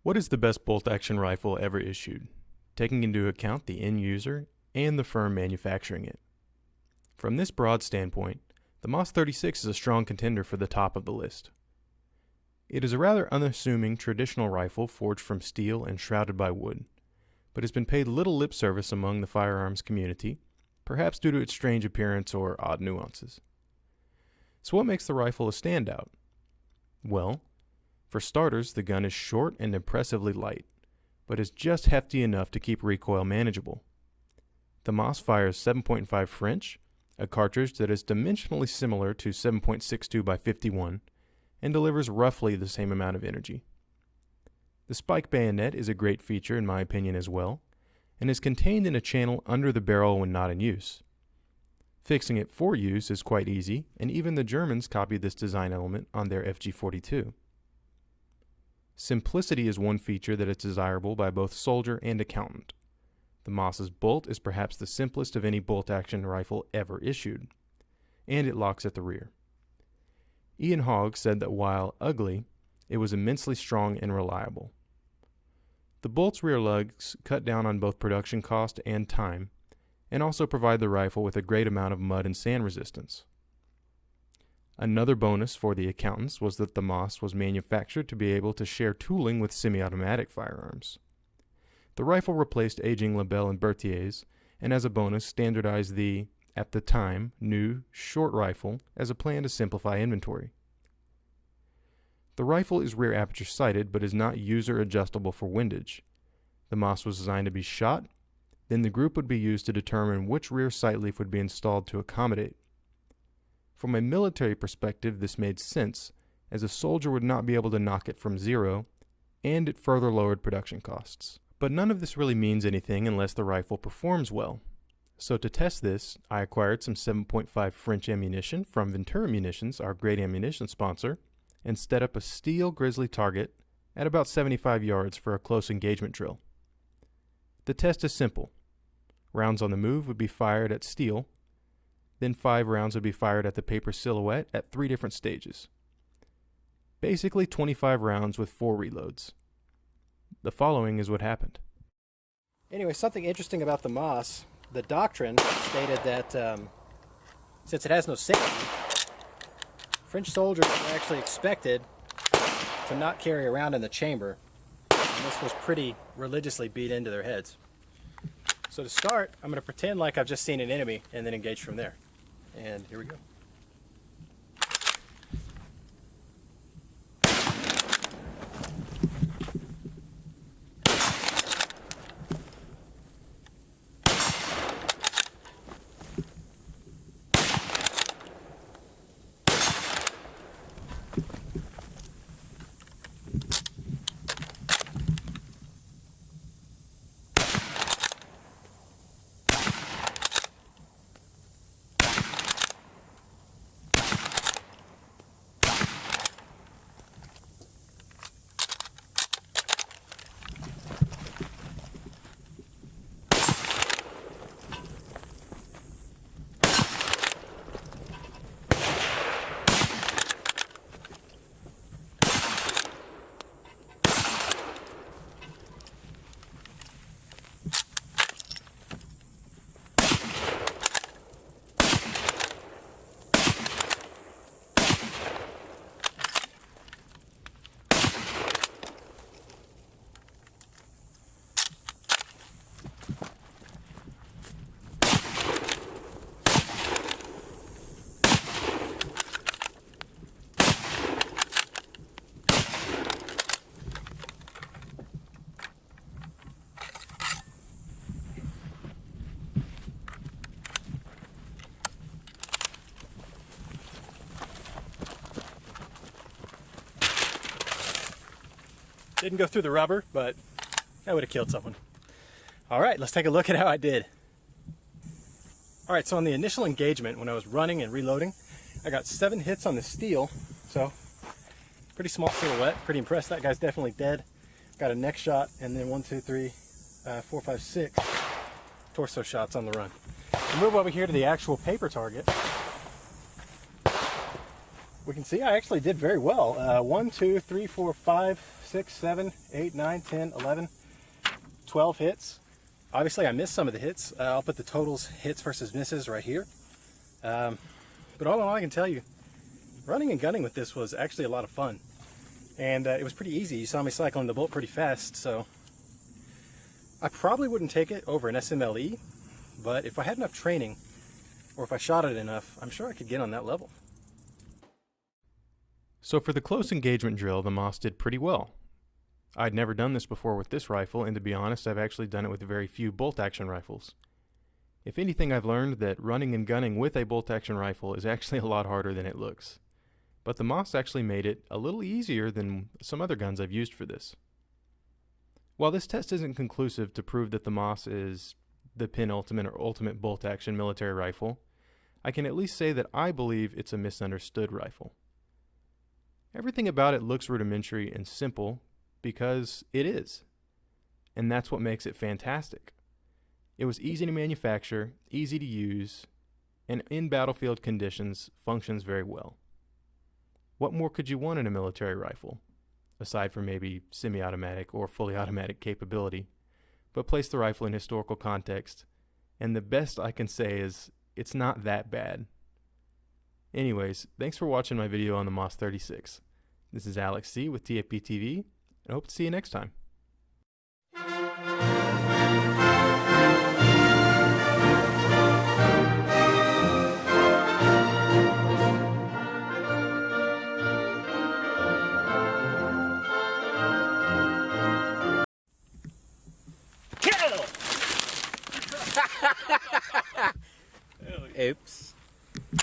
What is the best bolt-action rifle ever issued, taking into account the end user and the firm manufacturing it? From this broad standpoint, the MOS 36 is a strong contender for the top of the list. It is a rather unassuming traditional rifle forged from steel and shrouded by wood, but has been paid little lip service among the firearms community, perhaps due to its strange appearance or odd nuances. So what makes the rifle a standout? Well, for starters, the gun is short and impressively light, but is just hefty enough to keep recoil manageable. The MOS fires 7.5 French, a cartridge that is dimensionally similar to 7.62 by 51, and delivers roughly the same amount of energy. The spike bayonet is a great feature in my opinion as well, and is contained in a channel under the barrel when not in use. Fixing it for use is quite easy, and even the Germans copied this design element on their FG-42. Simplicity is one feature that is desirable by both soldier and accountant. The MOS's bolt is perhaps the simplest of any bolt-action rifle ever issued, and it locks at the rear. Ian Hogg said that while ugly, it was immensely strong and reliable. The bolt's rear lugs cut down on both production cost and time, and also provide the rifle with a great amount of mud and sand resistance. Another bonus for the accountants was that the MOS was manufactured to be able to share tooling with semi-automatic firearms. The rifle replaced aging Lebel and Berthier's, and as a bonus standardized the, at the time, new short rifle as a plan to simplify inventory. The rifle is rear aperture sighted but is not user adjustable for windage. The MOS was designed to be shot, then the group would be used to determine which rear sight leaf would be installed to accommodate. From a military perspective, this made sense, as a soldier would not be able to nock it from zero, and it further lowered production costs. But none of this really means anything unless the rifle performs well. So to test this, I acquired some 7.5 French ammunition from Ventura Munitions, our great ammunition sponsor, and set up a steel grizzly target at about 75 yards for a close engagement drill. The test is simple. Rounds on the move would be fired at steel, then 5 rounds would be fired at the paper silhouette at 3 different stages. Basically 25 rounds with 4 reloads. The following is what happened. Anyway, something interesting about the MOS, the doctrine stated that since it has no safety, French soldiers were actually expected to not carry around in the chamber, and this was pretty religiously beat into their heads. So to start, I'm going to pretend like I've just seen an enemy and then engage from there. And here we go. Didn't go through the rubber, but that would have killed someone. All right, let's take a look at how I did. All right, so on the initial engagement, when I was running and reloading, I got 7 hits on the steel, so pretty small silhouette. Pretty impressed. That guy's definitely dead. Got a neck shot, and then 1, 2, 3, 4, 5, 6 torso shots on the run. We'll move over here to the actual paper target. we can see I actually did very well. 1, 2, 3, 4, 5, 6, 7, 8, 9, 10, 11, 12 hits. Obviously I missed some of the hits. I'll put the totals, hits versus misses, right here. But all in all, I can tell you, running and gunning with this was actually a lot of fun. And it was pretty easy. You saw me cycling the bolt pretty fast, so I probably wouldn't take it over an SMLE, but if I had enough training, or if I shot it enough, I'm sure I could get on that level. So for the close engagement drill, the Moss did pretty well. I'd never done this before with this rifle, and to be honest, I've actually done it with very few bolt-action rifles. If anything, I've learned that running and gunning with a bolt-action rifle is actually a lot harder than it looks. But the Moss actually made it a little easier than some other guns I've used for this. While this test isn't conclusive to prove that the Moss is the penultimate or ultimate bolt-action military rifle, I can at least say that I believe it's a misunderstood rifle. Everything about it looks rudimentary and simple because it is. And that's what makes it fantastic. It was easy to manufacture, easy to use, and in battlefield conditions functions very well. What more could you want in a military rifle, aside from maybe semi-automatic or fully automatic capability? But place the rifle in historical context, and the best I can say is it's not that bad. Anyways, thanks for watching my video on the Moss 36. This is Alex C. with TFP TV, and I hope to see you next time. Oops.